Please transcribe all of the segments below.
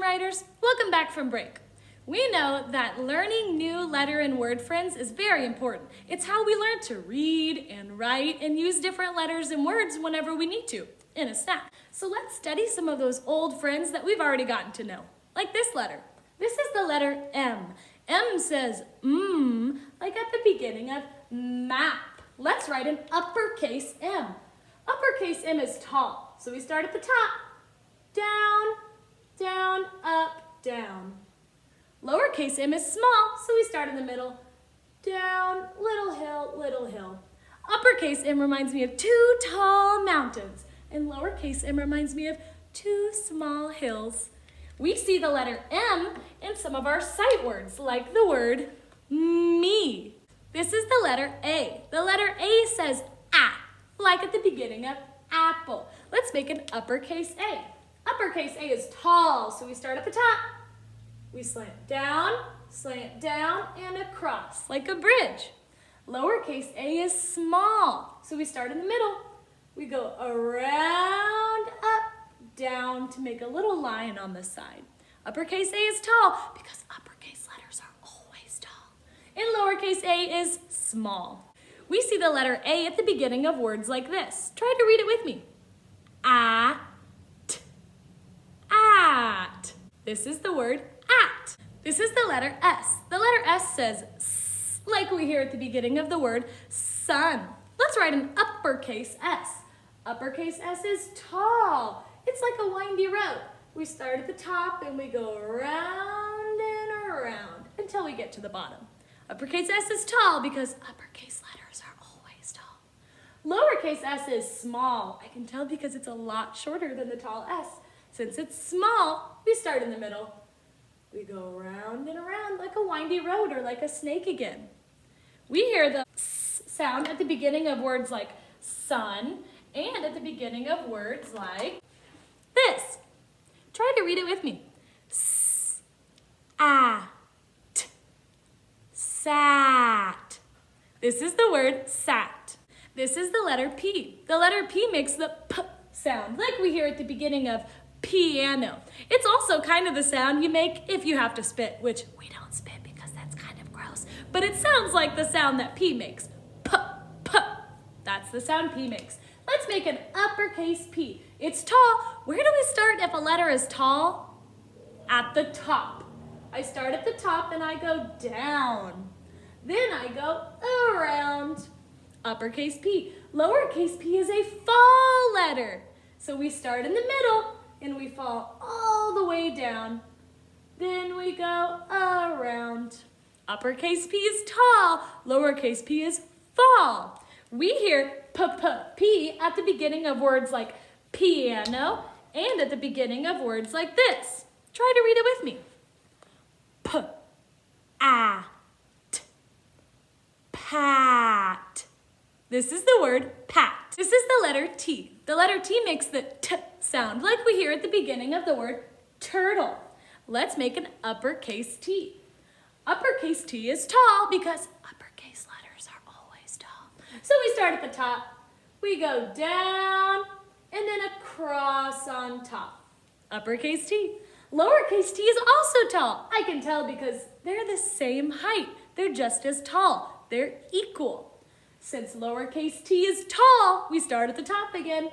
writers, welcome back from break. We know that learning new letter and word friends is very important. It's how we learn to read and write and use different letters and words whenever we need to, in a snap. So let's study some of those old friends that we've already gotten to know, like this letter. This is the letter M. M says like at the beginning of map. Let's write an uppercase M. Uppercase M is tall, so we start at the top. Down, down, up, down. Lowercase m is small, so we start in the middle. Down, little hill, little hill. Uppercase m reminds me of two tall mountains, and lowercase m reminds me of two small hills. We see the letter M in some of our sight words, like the word me. This is the letter A. The letter A says like at the beginning of apple. Let's make an uppercase A. Uppercase A is tall, so we start at the top. We slant down, and across, like a bridge. Lowercase a is small, so we start in the middle. We go around, up, down to make a little line on the side. Uppercase A is tall because uppercase letters are always tall. And lowercase a is small. We see the letter A at the beginning of words like this. Try to read it with me. At. This is the word at. This is the letter S. The letter S says S, like we hear at the beginning of the word sun. Let's write an uppercase S. Uppercase S is tall. It's like a windy road. We start at the top and we go around and around until we get to the bottom. Uppercase S is tall because uppercase letters are always tall. Lowercase s is small. I can tell because it's a lot shorter than the tall S. Since it's small, we start in the middle. We go around and around like a windy road or like a snake again. We hear the S sound at the beginning of words like sun and at the beginning of words like this. Try to read it with me. S, at, sat. This is the word sat. This is the letter P. The letter P makes the P sound, like we hear at the beginning of piano. It's also kind of the sound you make if you have to spit, which we don't spit because that's kind of gross, but it sounds like the sound that P makes. P, P. That's the sound P makes. Let's make an uppercase P. It's tall. Where do we start if a letter is tall? At the top. I start at the top and I go down. Then I go around. Uppercase P. Lowercase p is a fall letter. So we start in the middle and we fall all the way down. Then we go around. Uppercase P is tall. Lowercase p is fall. We hear p at the beginning of words like piano and at the beginning of words like this. Try to read it with me. P, at, pat. This is the word pat. This is the letter T. The letter T makes the T sound like we hear at the beginning of the word turtle. Let's make an uppercase T. Uppercase T is tall because uppercase letters are always tall. So we start at the top, we go down, and then across on top. Uppercase T. Lowercase t is also tall. I can tell because they're the same height. They're just as tall. They're equal. Since lowercase t is tall, we start at the top again.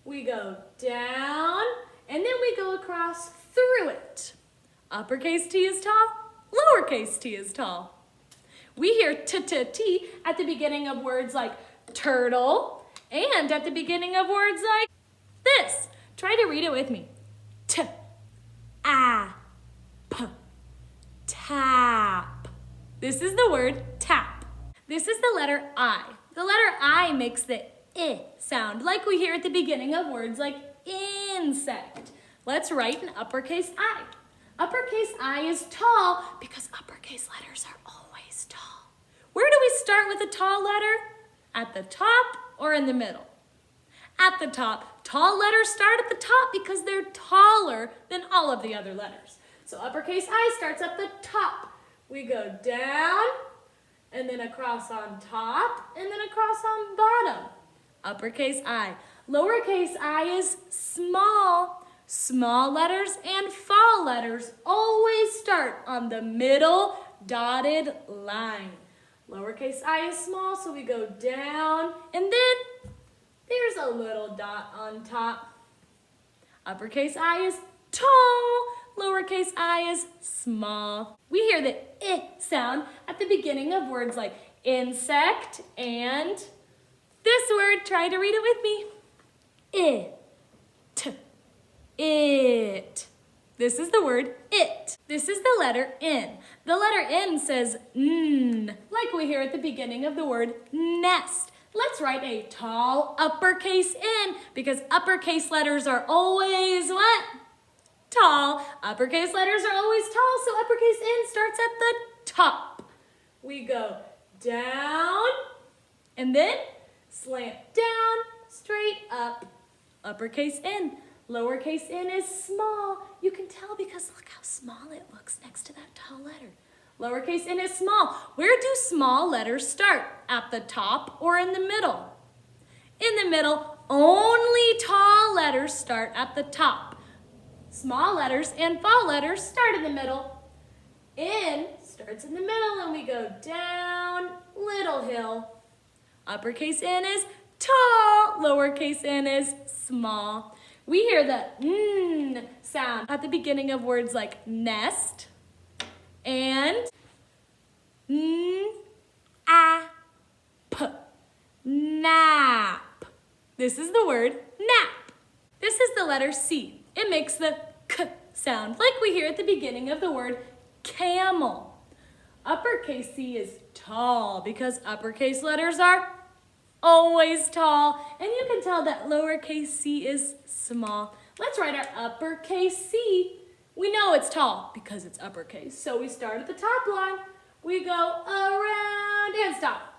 We go down, and then we go across through it. Uppercase T is tall, lowercase t is tall. We hear t at the beginning of words like turtle and at the beginning of words like this. Try to read it with me. T, a, p, tap. This is the word tap. This is the letter I. The letter I makes the I sound like we hear at the beginning of words like insect. Let's write an uppercase I. Uppercase I is tall because uppercase letters are always tall. Where do we start with a tall letter? At the top or in the middle? At the top. Tall letters start at the top because they're taller than all of the other letters. So uppercase I starts at the top. We go down, and then across on top, and then across on bottom. Uppercase I. Lowercase I is small. Small letters and fall letters always start on the middle dotted line. Lowercase I is small, so we go down, and then there's a little dot on top. Uppercase I is tall, lowercase I is small. We hear the I sound at the beginning of words like insect and this word. Try to read it with me. It. This is the word it. This is the letter N. The letter N says N, like we hear at the beginning of the word nest. Let's write a tall uppercase N because uppercase letters are always what? Tall. Uppercase letters are always tall, so uppercase N starts at the top. We go down and then slant down, straight up. Uppercase N. Lowercase n is small. You can tell because look how small it looks next to that tall letter. Lowercase n is small. Where do small letters start? At the top or in the middle? In the middle, only tall letters start at the top. Small letters and fall letters start in the middle. N starts in the middle and we go down, little hill. Uppercase n is tall, lowercase n is small. We hear the n sound at the beginning of words like nest and nap. This is the word nap. This is the letter C. It makes the k sound like we hear at the beginning of the word camel. Uppercase C is tall because uppercase letters are always tall, and you can tell that lowercase c is small. Let's write our uppercase C. We know it's tall because it's uppercase. So we start at the top line, we go around and stop.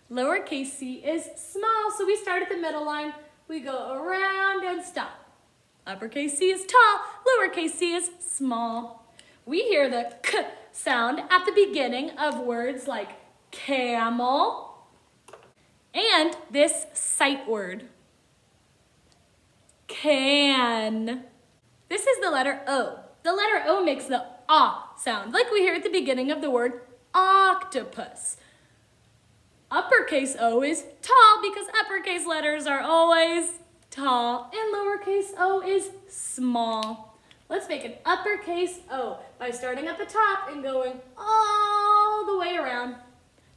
Lowercase c is small, so we start at the middle line, we go around and stop. Uppercase c is tall, lowercase c is small. We hear the k sound at the beginning of words like camel, and this sight word, can. This is the letter O. The letter O makes the ah sound, like we hear at the beginning of the word octopus. Uppercase O is tall because uppercase letters are always tall, and lowercase o is small. Let's make an uppercase O by starting at the top and going all the way around.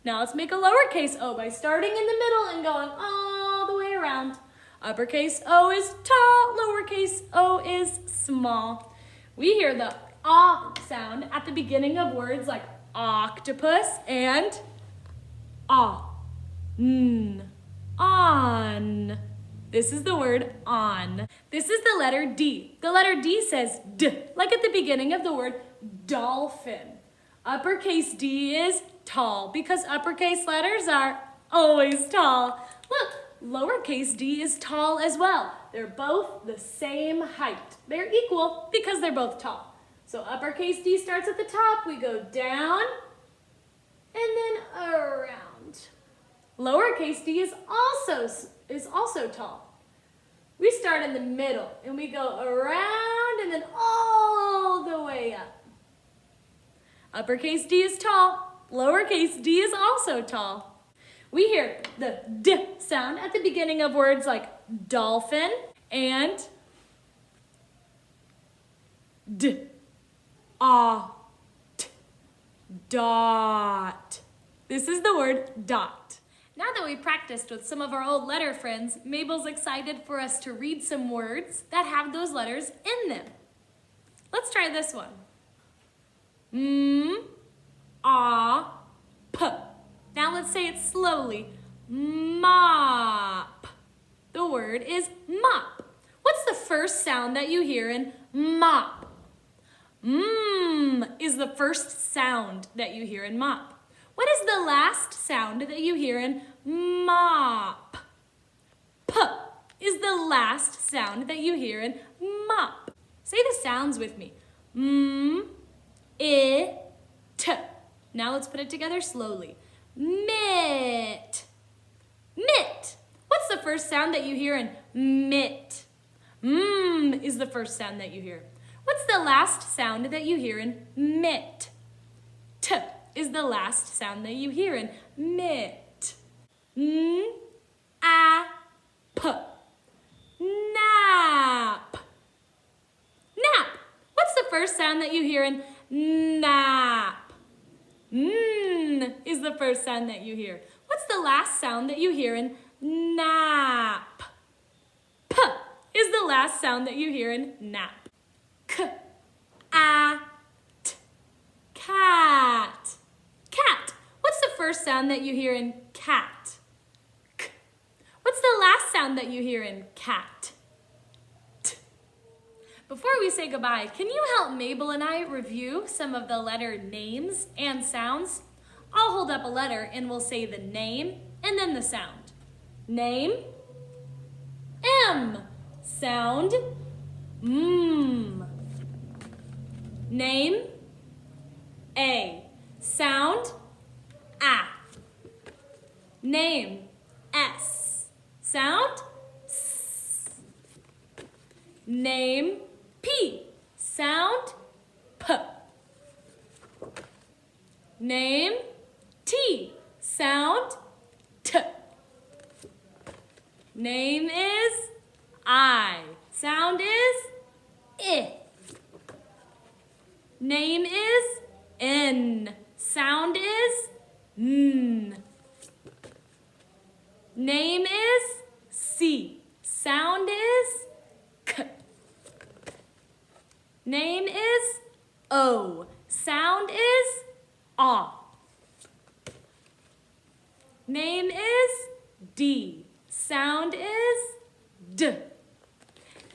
Now let's make a lowercase o by starting in the middle and going all the way around. Uppercase O is tall, lowercase o is small. We hear the ah sound at the beginning of words like octopus and on. This is the word on. This is the letter D. The letter D says D, like at the beginning of the word dolphin. Uppercase D is tall because uppercase letters are always tall. Look, lowercase d is tall as well. They're both the same height. They're equal because they're both tall. So uppercase D starts at the top, we go down and then around. Lowercase d is also tall. We start in the middle and we go around and then all the way up. Uppercase D is tall, lowercase d is also tall. We hear the D sound at the beginning of words like dolphin and dot. This is the word dot. Now that we practiced with some of our old letter friends, Mabel's excited for us to read some words that have those letters in them. Let's try this one. P. Now let's say it slowly. Mop. The word is mop. What's the first sound that you hear in mop? Is the first sound that you hear in mop. What is the last sound that you hear in mop? P is the last sound that you hear in mop. Say the sounds with me. T. Now let's put it together slowly. Mit. Mit. What's the first sound that you hear in mit? Is the first sound that you hear. What's the last sound that you hear in mit? T is the last sound that you hear in mit. N, a, p. Nap. Nap. What's the first sound that you hear in nap? N is the first sound that you hear. What's the last sound that you hear in nap? P is the last sound that you hear in nap. K, a, t. Cat. Cat. What's the first sound that you hear in cat? K. What's the last sound that you hear in cat? T. Before we say goodbye, can you help Mabel and I review some of the letter names and sounds? I'll hold up a letter and we'll say the name and then the sound. Name, M. Sound, M. Name, A. Sound, A. Name, S. Sound, S. Name, P. Sound, P. Name, T. Sound, T. Name is I. Sound is I. Name is N. Sound is N. Name is C. Sound is K. Name is O. Sound is A. Name is D. Sound is D.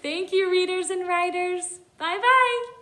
Thank you, readers and writers. Bye-bye.